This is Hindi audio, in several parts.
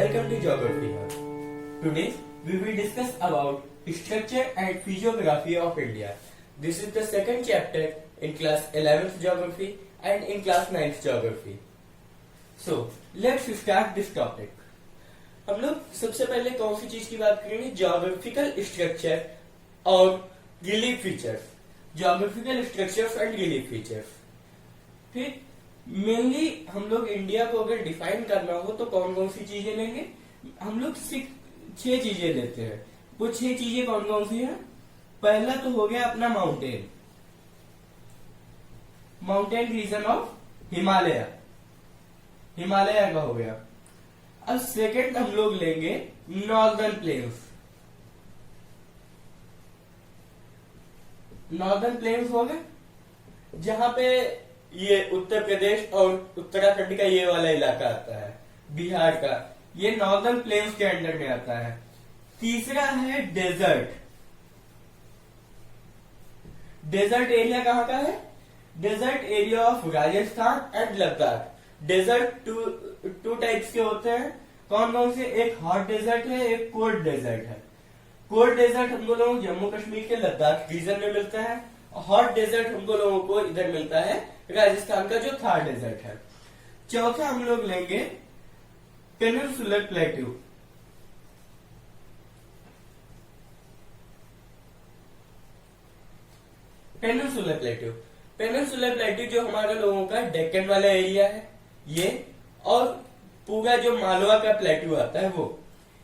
Welcome to Geography Hub. Today we will discuss about structure and physiography of India. This is the second chapter in class 11th Geography and in class 9th Geography. So let's start this topic. हम लोग सबसे पहले कौन सी चीज की बात करेंगे? ज्योग्राफिकल स्ट्रक्चर और relief features. Geographical structures and relief features. ठीक, मेनली हम लोग इंडिया को अगर डिफाइन करना हो तो कौन कौन सी चीजें लेंगे? हम लोग 6 चीजें लेते हैं. वो 6 चीजें कौन कौन सी हैं? पहला तो हो गया अपना माउंटेन रीजन ऑफ हिमालय का हो गया. अब सेकंड हम लोग लेंगे नॉर्दर्न प्लेन्स हो गए, जहां पे ये उत्तर प्रदेश और उत्तराखंड का ये वाला इलाका आता है, बिहार का, ये नॉर्दर्न प्लेन्स के अंडर में आता है. तीसरा है डेजर्ट एरिया कहाँ का है? Desert area of Rajasthan and Ladakh. Desert two types के होते हैं. कौन कौन से? एक हॉट डेजर्ट है, एक कोल्ड डेजर्ट है. कोल्ड डेजर्ट हमको लोगों जम्मू कश्मीर के लद्दाख रीजन में मिलता है. हॉट डेजर्ट हमको लोगों को इधर मिलता है राजस्थान का जो थार डेजर्ट है. चौथा हम लोग लेंगे पेनिनसुलर प्लेट्यू. पेनिनसुलर प्लेट्यू जो हमारे लोगों का डेक्कन वाला एरिया है ये, और पूरा जो मालवा का प्लेट्यू आता है वो.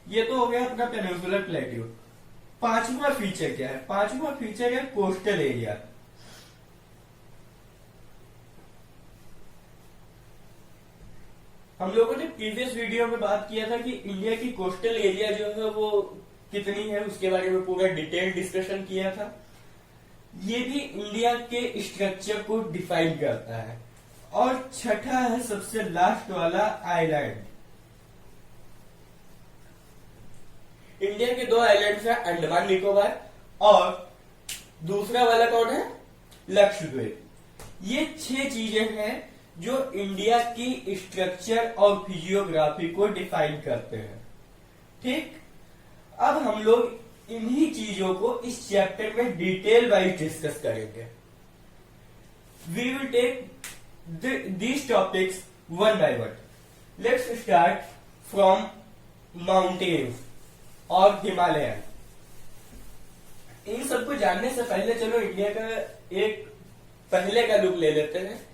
ये तो हो गया अपना पेनिनसुलर प्लेट्यू. पांचवा फीचर क्या है? पांचवा फीचर है कोस्टल एरिया. हम लोगों ने प्रीवियस वीडियो में बात किया था कि इंडिया की कोस्टल एरिया जो है वो कितनी है, उसके बारे में पूरा डिटेल डिस्कशन किया था. ये भी इंडिया के स्ट्रक्चर को डिफाइन करता है. और छठा है सबसे लास्ट वाला आइलैंड. इंडिया के 2 आइलैंड्स हैं, अंडमान निकोबार, और दूसरा वाला कौन है? लक्षद्वीप. ये 6 चीजें हैं जो इंडिया की स्ट्रक्चर और फिजियोग्राफी को डिफाइन करते हैं. ठीक, अब हम लोग इन्हीं चीजों को इस चैप्टर में डिटेल वाइज डिस्कस करेंगे. We will take these topics one by one. Let's start from mountains और हिमालयन. इन सबको जानने से पहले चलो इंडिया का एक पहले का लुक ले लेते हैं.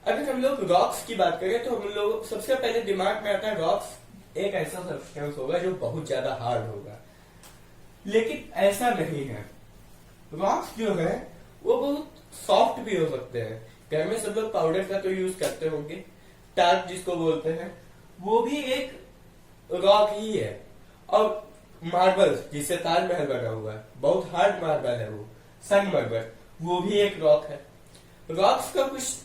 अगर हम लोग रॉक्स की बात करें तो हम लोग सबसे पहले दिमाग में आता है रॉक्स एक ऐसा सब्सटेंस होगा जो बहुत ज्यादा हार्ड होगा, लेकिन ऐसा नहीं है. रॉक्स जो है वो बहुत सॉफ्ट भी हो सकते हैं. घर में सब लोग पाउडर का तो यूज करते होंगे. टार्क जिसको बोलते हैं वो भी एक रॉक ही है. और मार्बल जिससे ताजमहल बना हुआ है, बहुत हार्ड मार्बल है वो, संगमरमर, वो भी एक रॉक है. रॉक्स का कुछ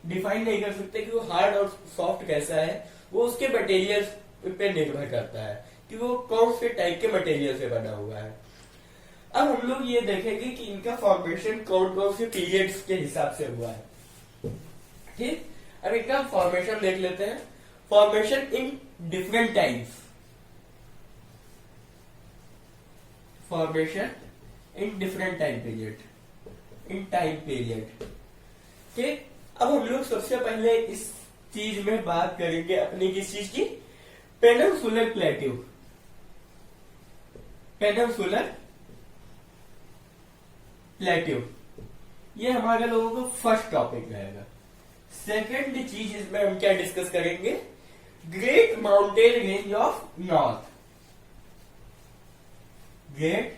डिफाइन नहीं कर सकते कि वो हार्ड और सॉफ्ट कैसा है. वो उसके मटेरियल पे निर्भर करता है कि वो कौन से टाइप के मटेरियल से बना हुआ है. अब हम लोग ये देखेंगे कि इनका फॉर्मेशन कौन कौन से पीरियड्स के हिसाब से हुआ है. ठीक, अब इनका फॉर्मेशन देख लेते हैं. Formation in different times. Time period. ठीक, अब हम लोग सबसे पहले इस चीज में बात करेंगे अपनी किस चीज की? Peninsular plateau. ये हमारे लोगों का फर्स्ट टॉपिक रहेगा. सेकंड चीज इसमें हम क्या डिस्कस करेंगे? Great mountain range of north. Great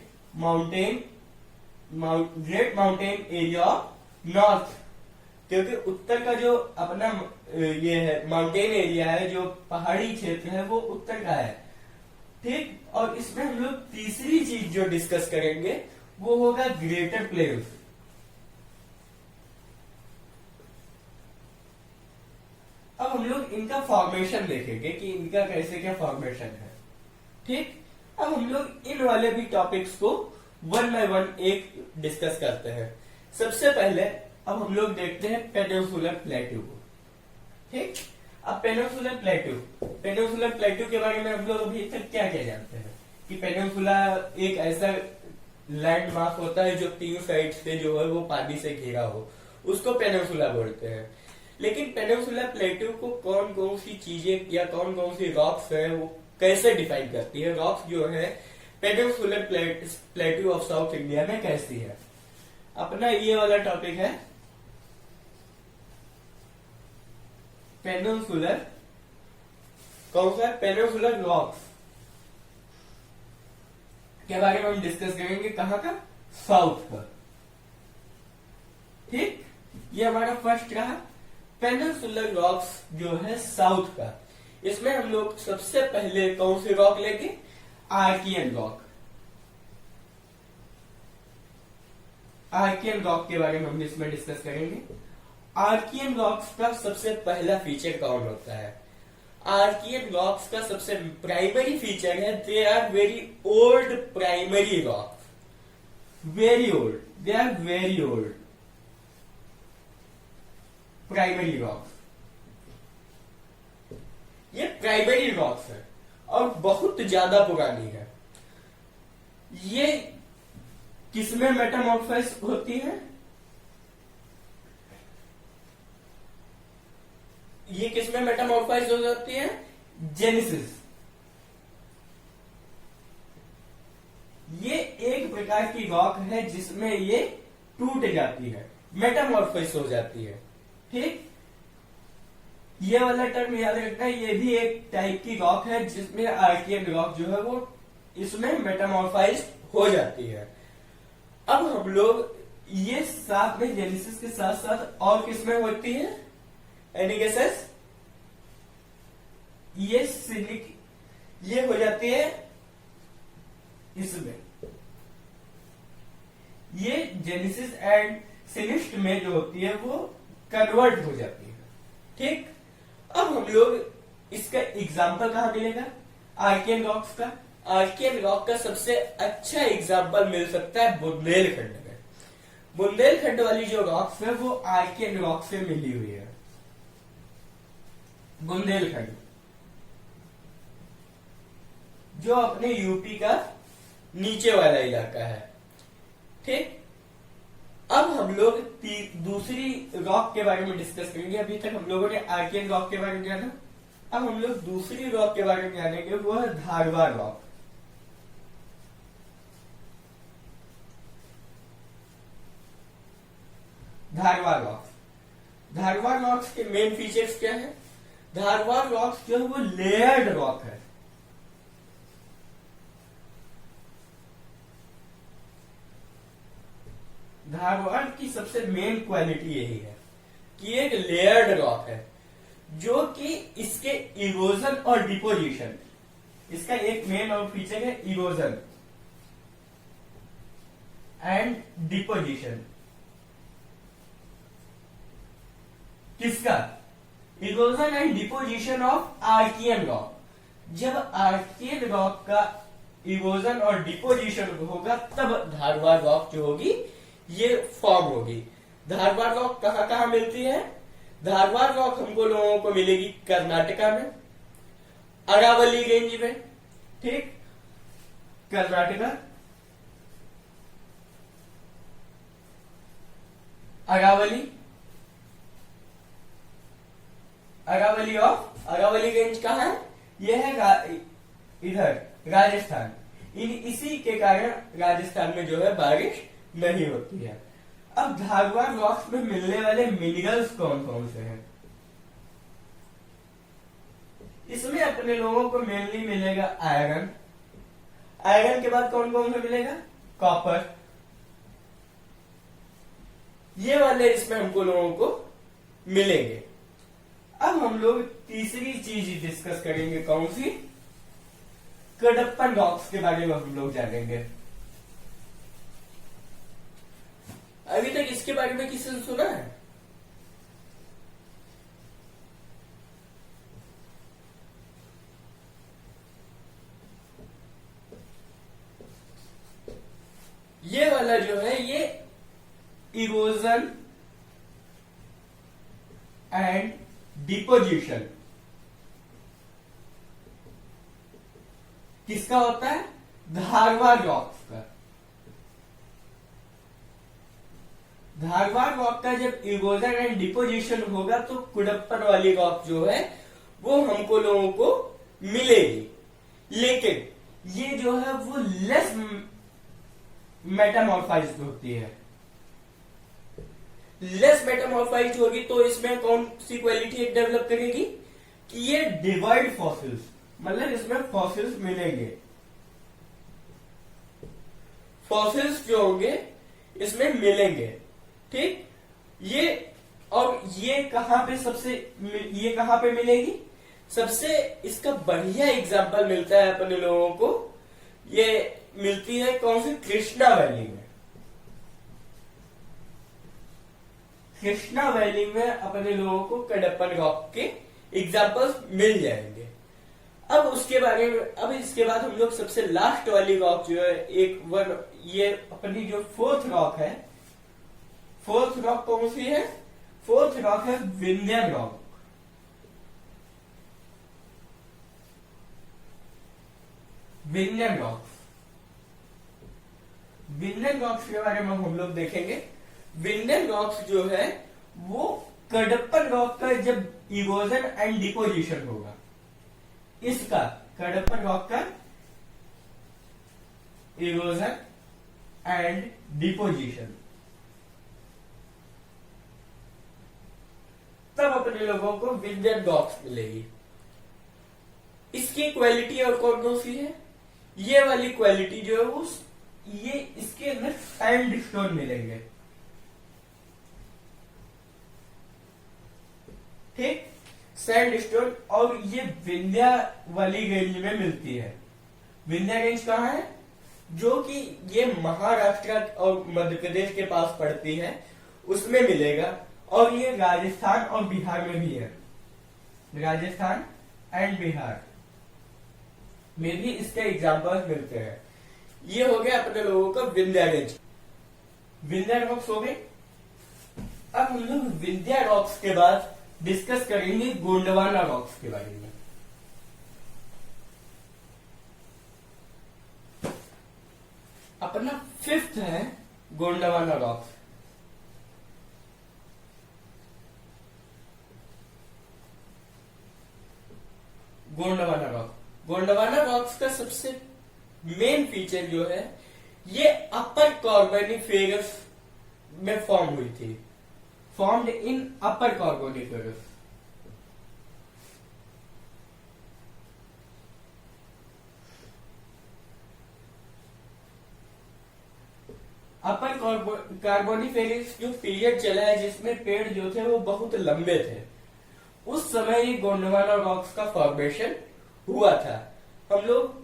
mountain area of north. क्योंकि उत्तर का जो अपना ये है माउंटेन एरिया है, जो पहाड़ी क्षेत्र है, वो उत्तर का है. ठीक, और इसमें हम लोग तीसरी चीज जो डिस्कस करेंगे वो होगा ग्रेटर प्लेन्स. अब हम लोग इनका फॉर्मेशन देखेंगे कि इनका कैसे क्या फॉर्मेशन है. ठीक, अब हम लोग इन वाले भी टॉपिक्स को वन बाय वन एक डिस्कस करते हैं. सबसे पहले अब हम लोग देखते हैं पेनिनसुलर प्लेट्यू को. ठीक, अब पेनिनसुलर प्लेटू के बारे में हम लोग अभी तक क्या क्या जानते हैं कि पेनिनसुला एक ऐसा लैंड मास होता है जो 3 साइड से जो है वो पानी से घिरा हो, उसको पेनिनसुला बोलते हैं। लेकिन पेनिनसुला प्लेटू को कौन कौन सी चीजें या कौन कौन सी रॉक्स है वो कैसे डिफाइन करती है, रॉक्स जो है पेनिनसुलर प्लेटू ऑफ साउथ इंडिया में कैसी है। अपना ये वाला टॉपिक है पेनिनसुलर, कौन सा, पेनिनसुलर रॉक्स के बारे में हम डिस्कस करेंगे। कहाँ का, साउथ का। ठीक, ये हमारा फर्स्ट रहा पेनिनसुलर रॉक्स जो है साउथ का। इसमें हम लोग सबसे पहले कौन सी रॉक लेंगे, आर्कियन रॉक। आर्कियन रॉक के बारे में हम इसमें डिस्कस करेंगे। आर्कियन रॉक्स का सबसे पहला फीचर कौन होता है, आर्कियन रॉक्स का सबसे प्राइमरी फीचर है they are very old primary rocks, very old, they are very old primary rocks. ये प्राइमरी रॉक्स है और बहुत ज्यादा पुरानी है। ये किसमें मेटामॉर्फोसिस होती है, ये किसमें मेटामॉर्फोसाइज हो जाती है, जेनेसिस। ये एक प्रकार की रॉक है जिसमें ये टूट जाती है, मेटामॉर्फोसिस हो जाती है। ठीक, ये वाला टर्म याद रखना, ये भी एक टाइप की रॉक है जिसमें आर्कियन रॉक जो है वो इसमें मेटामॉर्फाइज हो जाती है। अब हम लोग ये साथ में जेनेसिस के साथ साथ और किसमें होती है, एनी गेसेस, ये सिलिक, ये हो जाती है इसमें, ये जेनेसिस एंड सिनिस्ट में जो होती है वो कन्वर्ट हो जाती है। ठीक, अब हम लोग इसका एग्जाम्पल कहां मिलेगा, आर्कियन रॉक्स का। आर्कियन रॉक का सबसे अच्छा एग्जाम्पल मिल सकता है बुंदेलखंड में। बुंदेलखंड वाली जो रॉक्स है वो आर्कियन रॉक से मिली हुई है। बुंदेलखंड जो अपने यूपी का नीचे वाला इलाका है। ठीक, अब हम लोग दूसरी रॉक के बारे में डिस्कस करेंगे। अभी तक हम लोगों ने आर्कियन रॉक के बारे में जाना, अब हम लोग दूसरी रॉक के बारे में जानेंगे, वो है Dharwad rock. Dharwad rocks, Dharwad rocks के मेन फीचर्स क्या है, धारवाड़ रॉक्स जो है वो लेयर्ड रॉक है। धारवाड़ की सबसे मेन क्वालिटी यही है कि एक लेयर्ड रॉक है, जो कि इसके इरोजन और डिपोजिशन, इसका एक मेन और फीचर है इरोजन एंड डिपोजिशन। किसका, erosion and deposition of Archean rock. जब आर्कियन रॉक का इरोजन और डिपोजिशन होगा तब धारवाड़ रॉक जो होगी ये फॉर्म होगी। धारवाड़ रॉक कहां कहां मिलती है, धारवाड़ रॉक हमको लोगों को मिलेगी कर्नाटका में, अरावली रेंज में। ठीक, कर्नाटका, अरावली, अरावली ऑफ, अरावली रेंज कहां है, यह है इधर राजस्थान। इसी के कारण राजस्थान में जो है बारिश नहीं होती है। अब धारवाड़ रॉक्स में मिलने वाले मिनरल्स कौन कौन से हैं, इसमें अपने लोगों को मेनली मिलेगा आयरन, आयरन के बाद कौन कौन सा मिलेगा, कॉपर। ये वाले इसमें हमको लोगों को मिलेंगे। अब हम लोग तीसरी चीज डिस्कस करेंगे, कौन सी, कडप्पन रॉक्स के बारे में हम लोग जानेंगे। अभी तक इसके बारे में किसी ने सुना है, ये वाला जो है ये इरोजन एंड डिपोजिशन किसका होता है? धारवाड़ रॉक्स का। धारवाड़ रॉक का जब इरोजन एंड डिपोजिशन होगा तो कुडप्पन वाली रॉक जो है वो हमको लोगों को मिलेगी, लेकिन ये जो है वो लेस मेटामॉर्फाइज्ड होती है। लेस मेटामॉर्फाइज्ड होगी तो इसमें कौन सी क्वालिटी एक डेवलप करेगी कि ये डिवाइड फॉसिल्स, मतलब इसमें फॉसिल्स मिलेंगे। फॉसिल्स जो होंगे इसमें मिलेंगे, ठीक। ये और ये कहां पे मिलेगी? सबसे इसका बढ़िया एग्जांपल मिलता है अपने लोगों को, ये मिलती है कौन सी? कृष्णा वैली में। कृष्णा वैली में अपने लोगों को कडप्पन रॉक के एग्जांपल्स मिल जाएंगे। अब उसके बारे में, अब इसके बाद हम लोग सबसे लास्ट वाली रॉक जो है ये अपनी जो फोर्थ रॉक है, फोर्थ रॉक कौन सी है? फोर्थ रॉक है Vindhya rock. Vindhyan rocks, Vindhyan rocks के बारे में हम लोग देखेंगे। विंध्यन रॉक्स जो है वो कडप्पन रॉक का जब इरोजन एंड डिपोजिशन होगा, इसका कडप्पन रॉक का इरोजन एंड डिपोजिशन, तब अपने लोगों को विंध्यन रॉक्स मिलेगी। इसकी क्वालिटी और कौन सी है? ये वाली क्वालिटी जो है वो ये इसके अंदर सैंडस्टोन मिलेंगे, ठीक। सैंडस्टोन, और ये विंध्या वाली रेंज में मिलती है। विंध्या रेंज कहाँ है? जो कि ये महाराष्ट्र और मध्य प्रदेश के पास पड़ती है, उसमें मिलेगा। और ये राजस्थान और बिहार में भी है, राजस्थान एंड बिहार में भी इसके एग्जाम्पल्स मिलते हैं। ये हो गया अपने लोगों का विंध्या रेंज। विंध्या रॉक्स हो गए। अब हम लोग विंध्या रॉक्स के बाद डिस्कस करेंगे गोंडवाना रॉक्स के बारे में। अपना फिफ्थ है Gondwana rocks. Gondwana rock, Gondwana rocks का सबसे मेन फीचर जो है ये अपर कार्बोनिफेरस में फॉर्म हुई थी, formed in upper Carboniferous. Upper Carboniferous जो पीरियड चला है जिसमें पेड़ जो थे वो बहुत लंबे थे, उस समय ये गोंडवाना रॉक्स का फॉर्मेशन हुआ था। हम लोग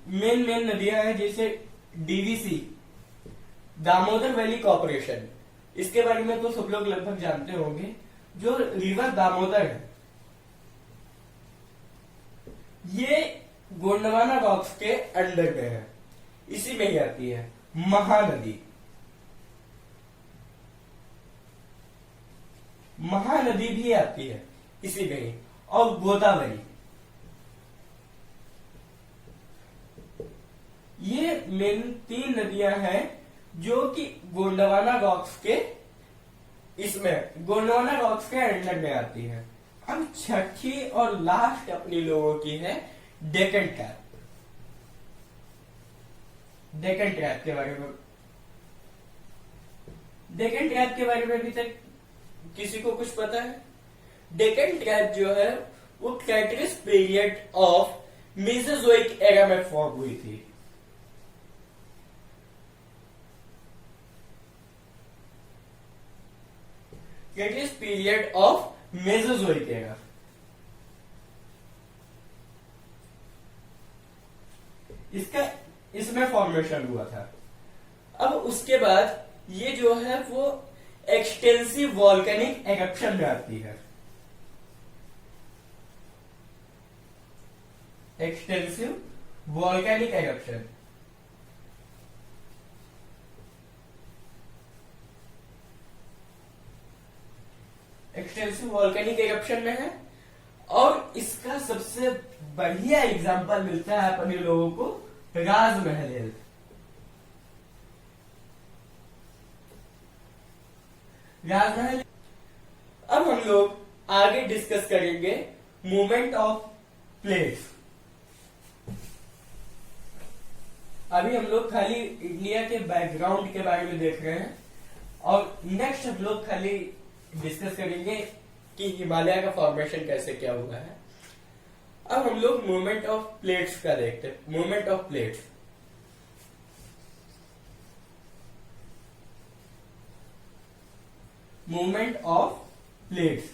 मेन नदियां हैं जैसे डीवीसी, दामोदर वैली कॉर्पोरेशन, इसके बारे में तो सब लोग लगभग जानते होंगे। जो रिवर दामोदर है ये गोंडवाना रॉक्स के अंडर में है, इसी में ही आती है। महानदी, महानदी भी आती है इसी में ही, और गोदावरी। ये मेन तीन नदियां हैं जो कि गोंडवाना रॉक्स के गोंडवाना रॉक्स के अंडर में आती है। अब छठी और लास्ट अपनी लोगों की है डेक्कन ट्रैप। डेक्कन ट्रैप के बारे में, डेक्कन ट्रैप के बारे में अभी तक किसी को कुछ पता है? डेक्कन ट्रैप जो है वो क्रेटेसिस पीरियड ऑफ मेसोजोइक एरा में फॉर्म हुई थी। क्रेटेसिस पीरियड ऑफ मेसोजोइक एरा। इसका इसमें फॉर्मेशन हुआ था। अब उसके बाद ये जो है वो एक्सटेंसिव वॉल्केनिक एरप्शन में आती है। Extensive volcanic eruption, extensive volcanic eruption में है। और इसका सबसे बढ़िया एग्जाम्पल मिलता है अपने लोगों को राजमहल। राजमहल। अब हम लोग आगे डिस्कस करेंगे मूवमेंट ऑफ प्लेट्स। अभी हम लोग खाली इंडिया के बैकग्राउंड के बारे में देख रहे हैं और नेक्स्ट हम लोग खाली डिस्कस करेंगे कि हिमालय का फॉर्मेशन कैसे क्या हुआ है। अब हम लोग मूवमेंट ऑफ प्लेट्स का देखते हैं। Movement of plates, movement of plates.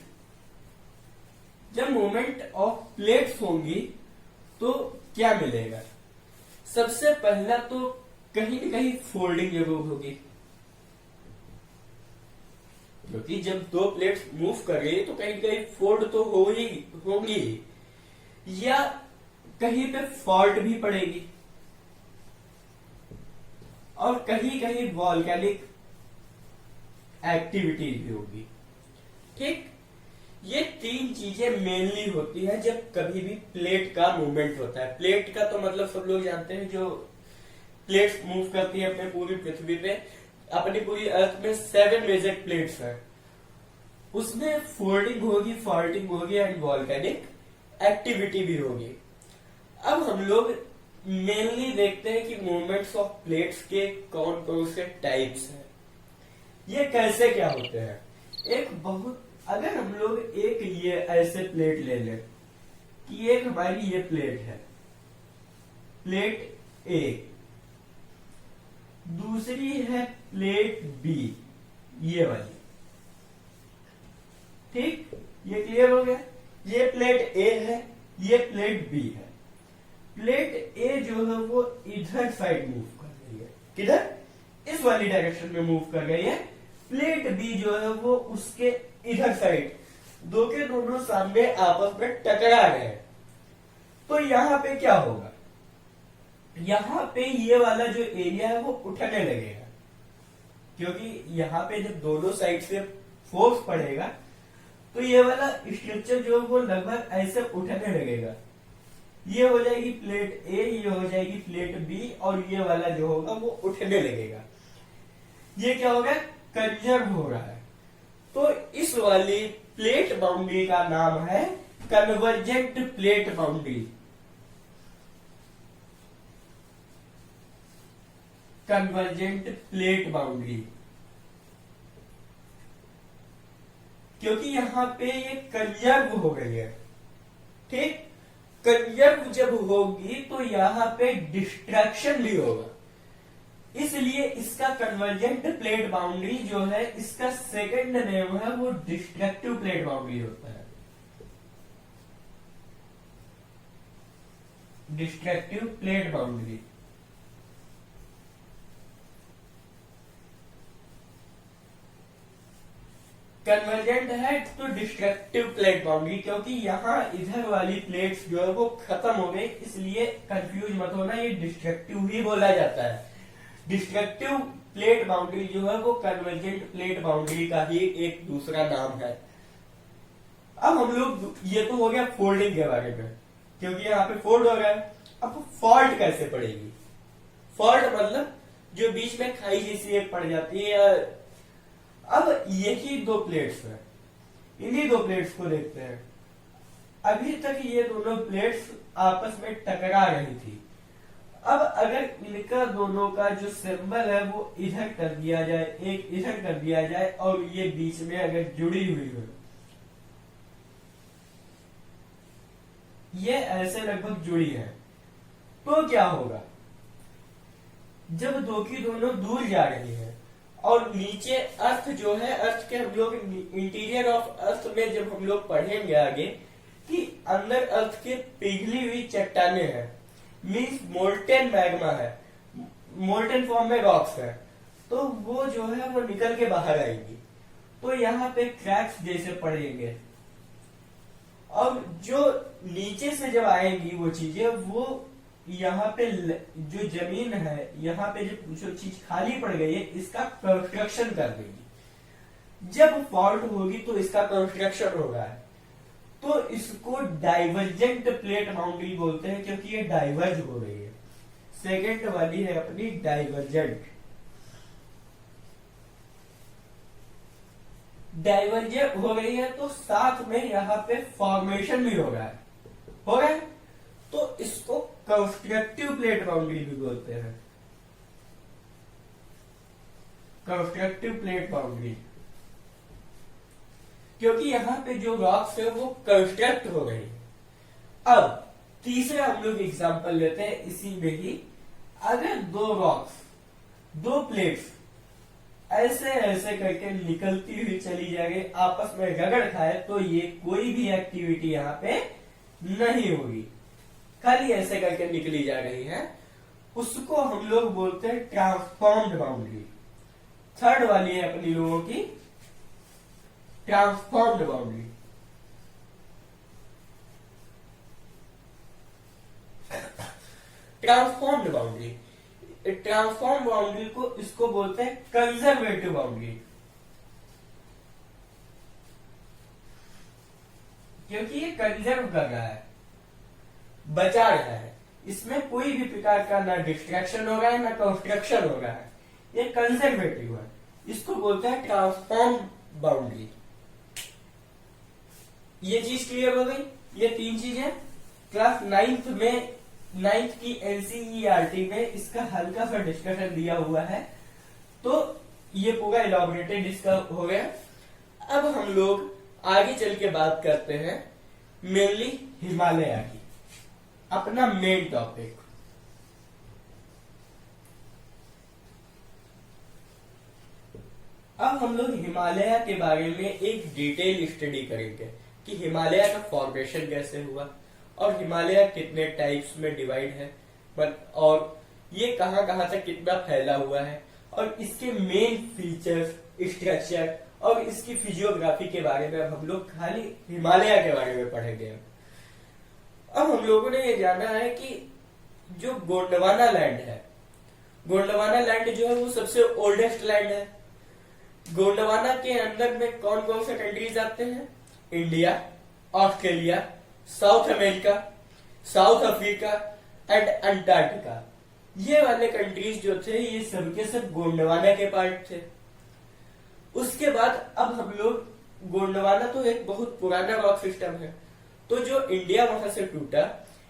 जब मूवमेंट ऑफ प्लेट्स होंगी तो क्या मिलेगा? सबसे पहला तो कहीं न कहीं फोल्डिंग जरूर होगी, क्योंकि जब दो प्लेट्स मूव कर रही है तो कहीं कहीं फोल्ड तो होगी, या कहीं पे फॉल्ट भी पड़ेगी, और कहीं कहीं वॉल्केनिक एक्टिविटी भी होगी। ठीक, ये तीन चीजें मेनली होती है जब कभी भी प्लेट का मूवमेंट होता है। प्लेट का तो मतलब सब लोग जानते हैं, जो प्लेट्स मूव करती है अपने पूरी पृथ्वी पे, अपनी पूरी अर्थ में 7 मेजर प्लेट्स हैं, उसमें फोल्डिंग होगी, फॉल्टिंग होगी एंड वॉल्केनिक एक्टिविटी भी होगी। अब हम लोग मेनली देखते हैं कि मूवमेंट्स ऑफ प्लेट्स के कौन कौन से टाइप्स हैं, ये कैसे क्या होते हैं। अगर हम लोग एक ये ऐसे प्लेट ले लें कि एक हमारी ये प्लेट है, प्लेट ए, दूसरी है प्लेट बी, ये वाली। ठीक, ये क्लियर हो गया। ये प्लेट ए है, ये प्लेट बी है। प्लेट ए जो है वो इधर साइड मूव कर रही है, किधर? इस वाली डायरेक्शन में मूव कर रही है। प्लेट बी जो है वो उसके इधर साइड, दो के दोनों सामने आपस में टकरा रहे हैं। तो यहां पे क्या होगा? यहां पे ये वाला जो एरिया है वो उठने लगेगा, क्योंकि यहां पे जब दोनों साइड से फोर्स पड़ेगा तो ये वाला स्ट्रक्चर जो है वो लगभग ऐसे उठने लगेगा। ये हो जाएगी प्लेट ए, ये हो जाएगी प्लेट बी, और ये वाला जो होगा वो उठने लगेगा। ये क्या होगा? कंजर्व हो रहा है। तो इस वाली प्लेट बाउंड्री का नाम है convergent plate boundary. Convergent plate boundary, क्योंकि यहां पे ये कंजर्व हो गई है। ठीक, कंजर्व जब होगी तो यहां पे डिस्ट्रैक्शन भी होगा, इसलिए इसका कन्वर्जेंट प्लेट बाउंड्री जो है, इसका सेकंड नेम है वो डिस्ट्रक्टिव प्लेट बाउंड्री होता है। Destructive plate boundary. कन्वर्जेंट है तो डिस्ट्रक्टिव प्लेट बाउंड्री, क्योंकि यहाँ इधर वाली प्लेट्स जो है वो खत्म हो गई, इसलिए कंफ्यूज मत होना, ये डिस्ट्रक्टिव ही बोला जाता है। डिस्ट्रक्टिव प्लेट बाउंड्री जो है वो कन्वर्जेंट प्लेट बाउंड्री का ही एक दूसरा नाम है। अब हम लोग, ये तो हो गया फोल्डिंग के बारे में, क्योंकि यहाँ पे फोल्ड हो रहा है। अब फॉल्ट कैसे पड़ेगी? फॉल्ट मतलब जो बीच में खाई जैसी एक पड़ जाती है। अब यही दो प्लेट्स हैं, इन्हीं दो प्लेट्स को देखते हैं। अभी तक ये दोनों प्लेट्स आपस में टकरा रही थी। अब अगर इनका दोनों का जो सिंबल है वो इधर कर दिया जाए, एक इधर कर दिया जाए, और ये बीच में अगर जुड़ी हुई हो, ये ऐसे लगभग जुड़ी है, तो क्या होगा? जब दो की दोनों दूर जा रही है और नीचे अर्थ जो है, अर्थ के हम लोग इंटीरियर ऑफ अर्थ में जब हम लोग पढ़ेंगे आगे कि अंदर अर्थ के पिघली हुई चट्टाने हैं, मीन्स मोल्टेन मैग्मा है, मोल्टेन फॉर्म में रॉक्स है, तो वो जो है वो निकल के बाहर आएंगी, तो यहाँ पे क्रैक्स जैसे पड़ेंगे। और जो नीचे से जब आएंगी वो चीजें, वो यहाँ पे जो जमीन है, यहाँ पे जो चीज खाली पड़ गई है, इसका कंस्ट्रक्शन कर देगी। जब फॉल्ट होगी तो इसका कंस्ट्रक्शन होगा। तो इसको डाइवर्जेंट प्लेट बाउंड्री बोलते हैं, क्योंकि ये डाइवर्ज हो रही है। सेकेंड वाली है अपनी डाइवर्जेंट। डाइवर्जेंट हो रही है तो साथ में यहाँ पे फॉर्मेशन भी हो रहा है, तो इसको कंस्ट्रक्टिव प्लेट बाउंड्री भी बोलते हैं, कंस्ट्रक्टिव प्लेट बाउंड्री, क्योंकि यहाँ पे जो रॉक्स है वो कंस्ट्रक्ट हो गई। अब तीसरा हम लोग एग्जांपल लेते हैं इसी में ही। अगर दो रॉक्स, दो प्लेट्स ऐसे ऐसे करके निकलती हुई चली जाएगी, आपस में रगड़ खाए, तो ये कोई भी एक्टिविटी यहाँ पे नहीं होगी, खाली ऐसे करके निकली जा रही है, उसको हम लोग बोलते हैं ट्रांसफॉर्म्ड बाउंड्री। थर्ड वाली है अपनी लोगों की transformed boundary. Transformed boundary, transform boundary को इसको बोलते हैं कंजर्वेटिव बाउंड्री, क्योंकि ये कंजर्व कर रहा है, बचा रहा है, इसमें कोई भी प्रकार का ना डिस्ट्रैक्शन हो रहा है ना कंस्ट्रक्शन हो रहा है, ये कंजर्वेटिव है, इसको बोलते हैं ट्रांसफॉर्म बाउंड्री। ये चीज क्लियर हो गई। ये तीन चीजें क्लास 9th की एनसीईआरटी में इसका हल्का सा डिस्कशन दिया हुआ है, तो ये पूरा इलाबोरेटेड इसका हो गया। अब हम लोग आगे चल के बात करते हैं मेनली हिमालय की, अपना मेन टॉपिक। अब हम लोग हिमालय के बारे में एक डिटेल स्टडी करेंगे कि हिमालय का फॉर्मेशन कैसे हुआ और हिमालय कितने टाइप्स में डिवाइड है, और ये कहां कहां तक कितना फैला हुआ है, और इसके मेन फीचर्स, स्ट्रक्चर और इसकी फिजियोग्राफी के बारे में अब हम लोग खाली हिमालय के बारे में पढ़ेंगे। अब हम लोगों ने ये जाना है कि जो गोंडवाना लैंड है, गोंडवाना लैंड जो है वो सबसे ओल्डेस्ट लैंड है। गोंडवाना के अंदर में कौन कौन से कंट्रीज आते हैं? India, Australia, south America, south Africa and Antarctica. ये वाले कंट्रीज जो थे ये सबके सब गोंडवाना के पार्ट थे। उसके बाद अब हम लोग, गोंडवाना तो एक बहुत पुराना रॉक सिस्टम है, तो जो इंडिया वहां से टूटा,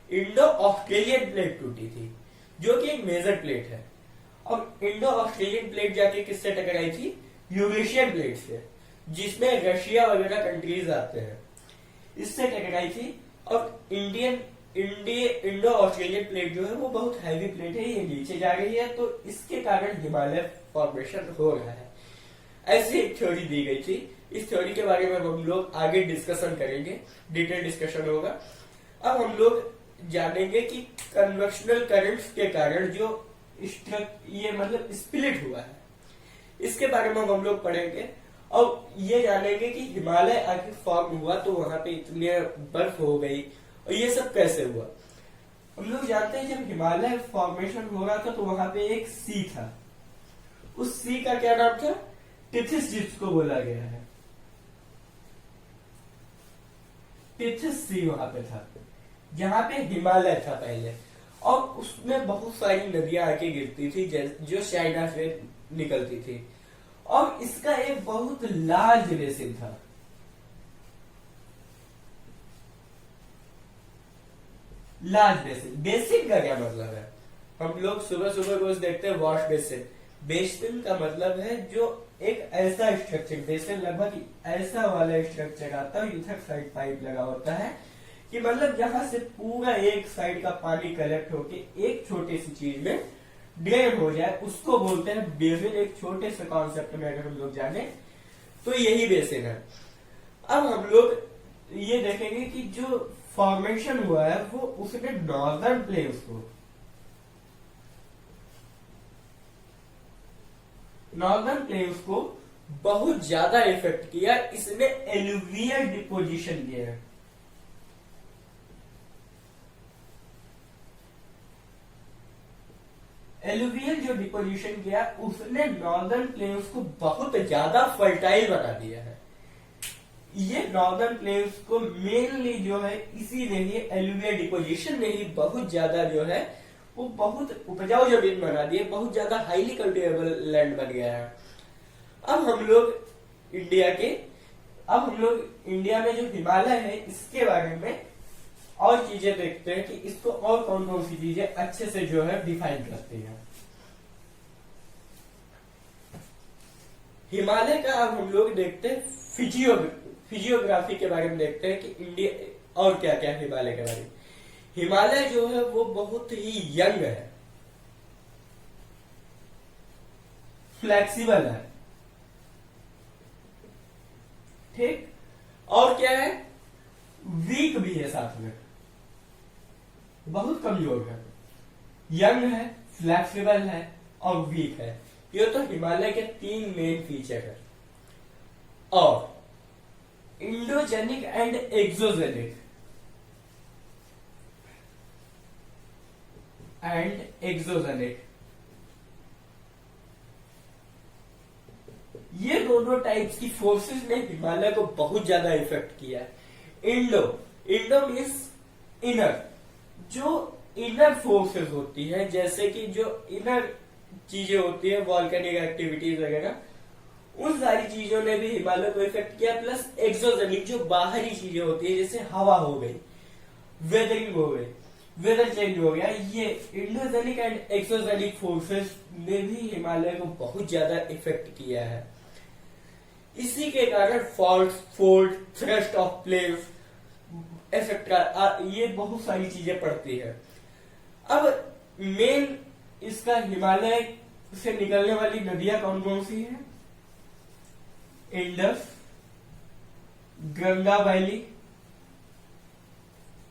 इंडो ऑस्ट्रेलियन प्लेट टूटी थी, जो कि एक मेजर प्लेट है। और इंडो ऑस्ट्रेलियन प्लेट जाके किससे टकराई थी? यूरेशियन प्लेट से, जिसमें रशिया वगैरह कंट्रीज आते हैं, इससे टकराई थी। और इंडो ऑस्ट्रेलियन प्लेट जो है वो बहुत हैवी प्लेट है, ये नीचे जा रही है, तो इसके कारण हिमालय फॉर्मेशन हो रहा है। ऐसी एक थ्योरी दी गई थी। इस थ्योरी के बारे में हम लोग आगे डिस्कशन करेंगे, डिटेल डिस्कशन होगा। अब हम लोग जानेंगे कि कन्वेक्शनल करंट्स के कारण जो ये मतलब स्प्लिट हुआ है, इसके बारे में हम लोग पढ़ेंगे। और ये जानेंगे कि हिमालय आखिर फॉर्म हुआ तो वहां पे इतनी बर्फ हो गई, और ये सब कैसे हुआ। हम लोग जानते हैं जब हिमालय फॉर्मेशन हो रहा था तो वहां पे एक सी था, उस सी का क्या नाम था? टिथिस, जिसको बोला गया है टिथिस सी वहां पे था, जहां पे हिमालय था पहले, और उसमें बहुत सारी नदियां आके गिरती थी जो चाइना से निकलती थी, और इसका एक बहुत लार्ज बेसिन था। लार्ज बेसिन, बेसिन का क्या मतलब है? हम लोग सुबह सुबह रोज देखते हैं वॉश बेसिन। बेसिन का मतलब है जो एक ऐसा स्ट्रक्चर, बेसिन लगभग ऐसा वाला स्ट्रक्चर आता है, इधर साइड पाइप लगा होता है, कि मतलब जहां से पूरा एक साइड का पानी कलेक्ट होके एक छोटी सी चीज में ड्रेन हो जाए, उसको बोलते हैं बेसिन। एक छोटे से कॉन्सेप्ट में अगर हम लोग जाने तो यही बेसिन है। अब हम लोग ये देखेंगे कि जो फॉर्मेशन हुआ है वो उसने नॉर्दर्न प्लेन्स को, बहुत ज्यादा इफेक्ट किया। इसने एलुवियल डिपोजिशन किया है। एलुवियल जो डिपोजिशन किया उसने नॉर्दर्न प्लेन्स को बहुत ज्यादा फर्टाइल बना दिया है। ये नॉर्दर्न प्लेन्स को मेनली जो है इसीलिए एलुवियल डिपोजिशन ने ही बहुत ज्यादा जो है वो बहुत उपजाऊ जमीन बना दी है, बहुत ज्यादा हाईली कल्टिवेबल लैंड बन गया है। अब हम लोग इंडिया में जो हिमालय है इसके बारे में और चीजें देखते हैं कि इसको और कौन कौन सी चीजें अच्छे से जो है डिफाइन करती हैं। हिमालय का अब हम लोग देखते हैं फिजियोग्राफी के बारे में देखते हैं कि इंडिया और क्या क्या हिमालय के बारे में। हिमालय जो है वो बहुत ही यंग है, फ्लेक्सिबल है, ठीक, और क्या है, वीक भी है, साथ में बहुत कमजोर है, यंग है, फ्लेक्सिबल है और वीक है। ये तो हिमालय के 3 मेन फीचर है। और इंडोजेनिक एंड एक्सोजेनिक ये दोनों टाइप्स की फोर्सेस ने हिमालय को बहुत ज्यादा इफेक्ट किया है। इंडो मीन्स इनर, जो इनर फोर्सेस होती है, जैसे कि जो इनर चीजें होती है, वॉल्केनिक एक्टिविटीज वगैरह, उन सारी चीजों ने भी हिमालय को इफेक्ट किया। प्लस एक्सोजेनिक जो बाहरी चीजें होती है, जैसे हवा हो गई, वेदरिंग हो गई, वेदर चेंज हो गया, ये इंडोजेनिक एंड एक्सोजेनिक फोर्सेस ने भी हिमालय को बहुत ज्यादा इफेक्ट किया है। इसी के कारण fold, thrust of plates etcetera, ये बहुत सारी चीजें पड़ती है। अब मेन इसका हिमालय से निकलने वाली नदियां कौन कौन सी हैं? इंडस, गंगा वैली,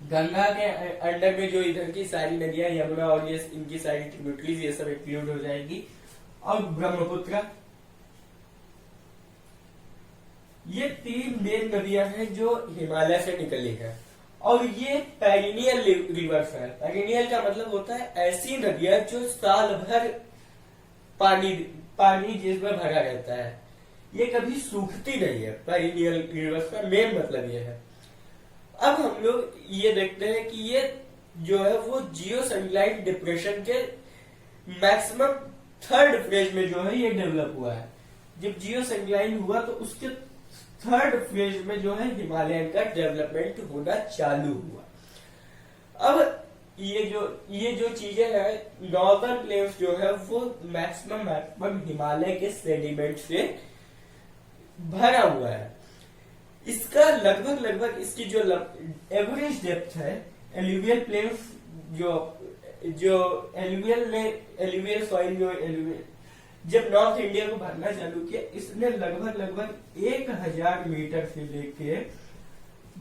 गंगा के अंडर में जो इधर की सारी नदियां, यमुना और ये इनकी सारी ट्रिब्यूटरीज, ये सब इंक्लूड हो जाएगी, और ब्रह्मपुत्र। ये 3 मेन नदियां हैं जो हिमालय से निकली है। और ये पेरिनियल रिवर्स है। पेरिनियल का मतलब होता है ऐसी नदियां जो साल भर पानी जिसमें भरा रहता है, ये कभी सूखती नहीं है। पेरिनियल रिवर्स का मेन मतलब ये है। अब हम लोग ये देखते हैं कि ये जो है वो जियोसेंक्लाइन डिप्रेशन के मैक्सिमम 3rd फेज में जो है ये डेवलप हुआ है। जब जियोसेंक्लाइन हुआ तो उसके 3rd फेज में जो है हिमालयन का डेवलपमेंट होना चालू हुआ। अब ये जो चीजें हैं, नॉर्दर्न प्लेन्स जो है वो मैक्सिमम हिमालय के सेडिमेंट से भरा हुआ है। इसका लगभग इसकी जो एवरेज डेप्थ है, एलुवियल प्लेन्स जो एलुवियल सॉइल जो जब नॉर्थ इंडिया को भरना चालू किया, इसने लगभग 1000 मीटर से लेके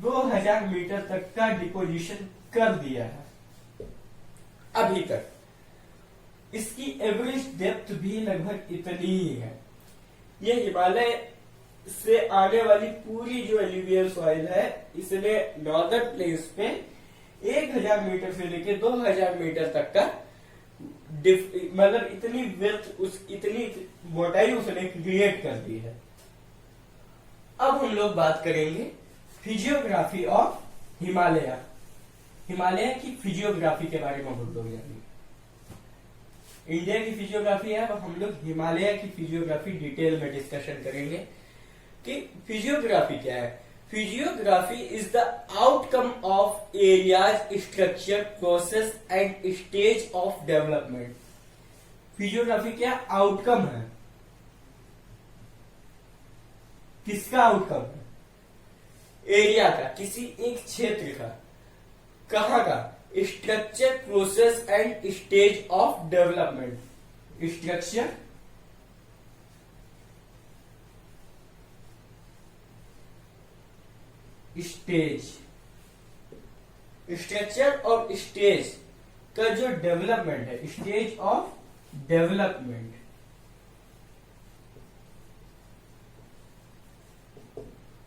2000 मीटर तक का डिपोजिशन कर दिया है अभी तक। इसकी एवरेज डेप्थ भी लगभग इतनी ही है। ये हिमालय से आने वाली पूरी जो एलुवियल सॉइल है, इसने नॉर्दर्न प्लेन्स पे 1000 मीटर से लेके 2000 मीटर तक का मतलब इतनी मोटाई उसने क्रिएट कर दी है। अब हम लोग बात करेंगे फिजियोग्राफी ऑफ हिमालय की फिजियोग्राफी के बारे में हम लोग जानेंगे। इंडिया की फिजियोग्राफी है, अब हम लोग हिमालय की फिजियोग्राफी डिटेल में डिस्कशन करेंगे कि फिजियोग्राफी क्या है। Physiography is the outcome of areas, structure, process and stage of development. Physiography क्या आउटकम है? किसका आउटकम है? एरिया का, किसी एक क्षेत्र का। कहां का? Structure, process and stage of development. Structure, structure और स्टेज का जो डेवलपमेंट है, स्टेज ऑफ डेवलपमेंट,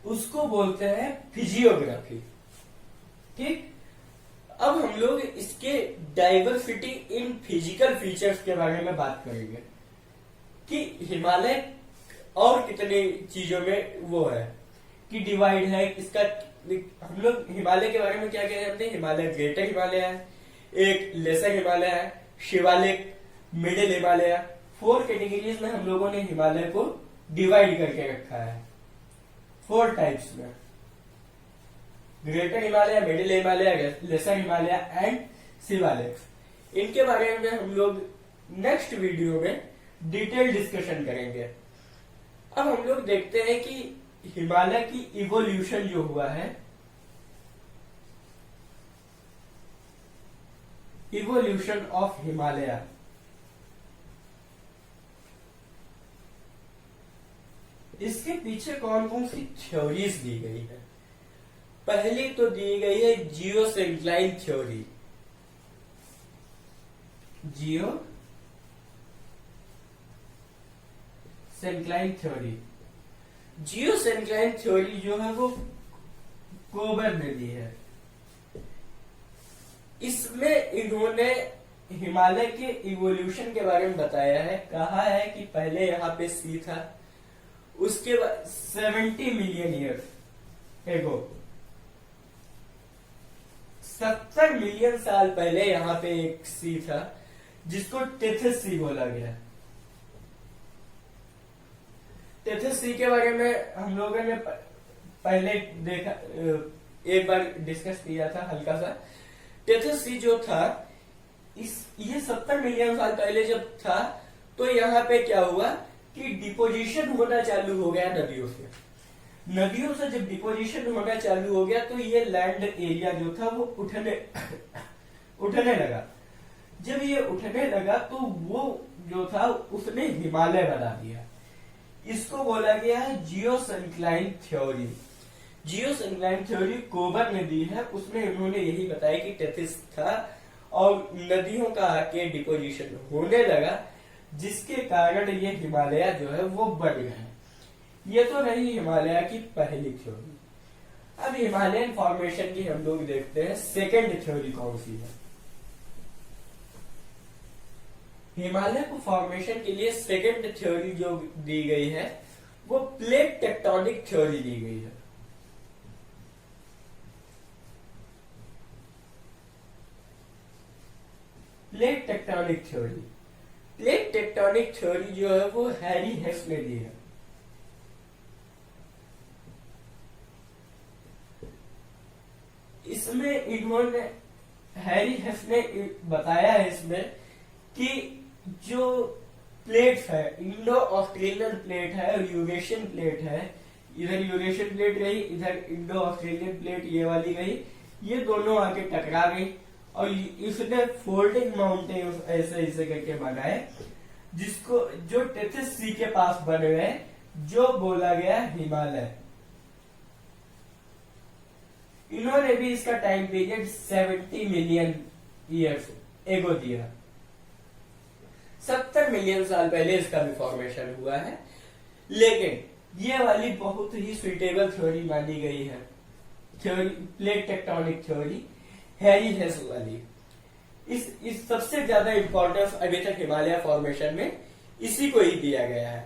उसको बोलते हैं फिजियोग्राफी। ठीक, अब हम लोग इसके डाइवर्सिटी इन फिजिकल फीचर्स के बारे में बात करेंगे कि हिमालय और कितनी चीजों में वो है। की डिवाइड है इसका। हम लोग हिमालय के बारे में क्या क्या जानते हैं? हिमालय ग्रेटर हिमालय है, एक लेसर हिमालय है, शिवालिक, मिडिल हिमालय। 4 कैटेगरीज में हम लोगों ने हिमालय को डिवाइड करके रखा है, 4 टाइप्स में, greater Himalaya, middle Himalaya, lesser Himalaya and Shivalik. इनके बारे में हम लोग नेक्स्ट वीडियो में डिटेल डिस्कशन करेंगे। अब हम लोग देखते हैं कि हिमालय की इवोल्यूशन जो हुआ है, इवोल्यूशन ऑफ हिमालय, इसके पीछे कौन कौन सी थ्योरीज दी गई है? पहली तो दी गई है geosyncline theory. Geosyncline theory, geosyncline theory जो है वो कोबर ने दी है। इसमें इन्होंने हिमालय के इवोल्यूशन के बारे में बताया है। कहा है कि पहले यहाँ पे सी था, उसके बाद 70 मिलियन ईयर्स एगो, 70 मिलियन साल पहले यहाँ पे एक सी था जिसको टेथिस सी बोला गया। टेथिस सी के बारे में हम लोगों ने पहले देखा, एक बार डिस्कस किया था हल्का सा। टेथिस सी जो था, ये 70 मिलियन साल पहले जब था तो यहाँ पे क्या हुआ कि डिपोजिशन होना चालू हो गया नदियों से। नदियों से जब डिपोजिशन होना चालू हो गया तो ये लैंड एरिया जो था वो उठने लगा। जब ये उठने लगा तो वो जो था उसने हिमालय बना दिया। इसको बोला गया है जियोसिंक्लाइन थ्योरी। जियोसिंक्लाइन थ्योरी कोबर ने दी है। उसमें उन्होंने यही बताया कि टेथिस था और नदियों का आके डिपोजिशन होने लगा, जिसके कारण ये हिमालय जो है वो बढ़ गए। ये तो रही हिमालय की पहली थ्योरी। अब हिमालयन फॉर्मेशन की हम लोग देखते हैं सेकंड थ्योरी कौन सी है। हिमालय को फॉर्मेशन के लिए सेकंड थ्योरी जो दी गई है वो प्लेट टेक्टोनिक थ्योरी दी गई है। Plate tectonic theory, plate tectonic theory जो है वो हैरी हेस ने दी है। इसमें इन्होंने, हैरी हेस ने बताया है इसमें कि जो प्लेट्स है, इंडो ऑस्ट्रेलियन प्लेट है और यूरेशियन प्लेट है, इधर यूरेशियन प्लेट गई, इधर इंडो ऑस्ट्रेलियन प्लेट ये वाली गई, ये दोनों आके टकरा गई और इसने फोल्डिंग माउंटेन ऐसे ऐसे करके बनाए, जिसको जो टेथिस सी के पास बन गए, जो बोला गया हिमालय। इन्होंने भी इसका time period 70 million years ago दिया। 70 मिलियन साल पहले इसका भी फॉर्मेशन हुआ है। लेकिन ये वाली बहुत ही सुइटेबल थ्योरी मानी गई है, theory plate tectonic theory, Harry हेस वाली। इस सबसे ज्यादा इंपॉर्टेंस अभी तक हिमालय फॉर्मेशन में इसी को ही दिया गया है।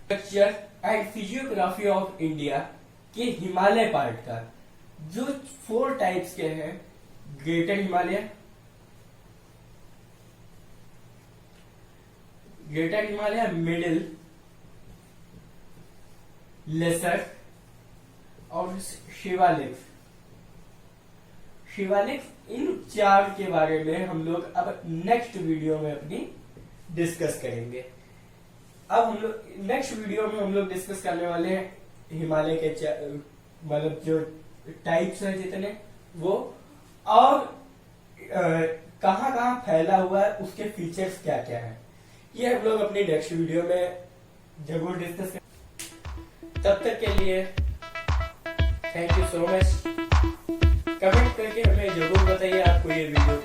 Structure and physiography of India के हिमालय पार्ट का जो 4 टाइप्स के हैं, greater Himalaya, greater Himalaya, middle, lesser और शिवालिक। शिवालिक, इन 4 के बारे में हम लोग अब नेक्स्ट वीडियो में अपनी डिस्कस करेंगे। अब हम लोग नेक्स्ट वीडियो में हम लोग डिस्कस करने वाले हैं हिमालय के मतलब जो टाइप्स हैं जितने वो, और कहाँ कहाँ फैला हुआ है, उसके फीचर्स क्या क्या है, ये हम लोग अपनी नेक्स्ट वीडियो में जरूर डिस्कस करेंगे। तब तक के लिए thank you so much. Comment करके हमें जरूर बताइए आपको ये वीडियो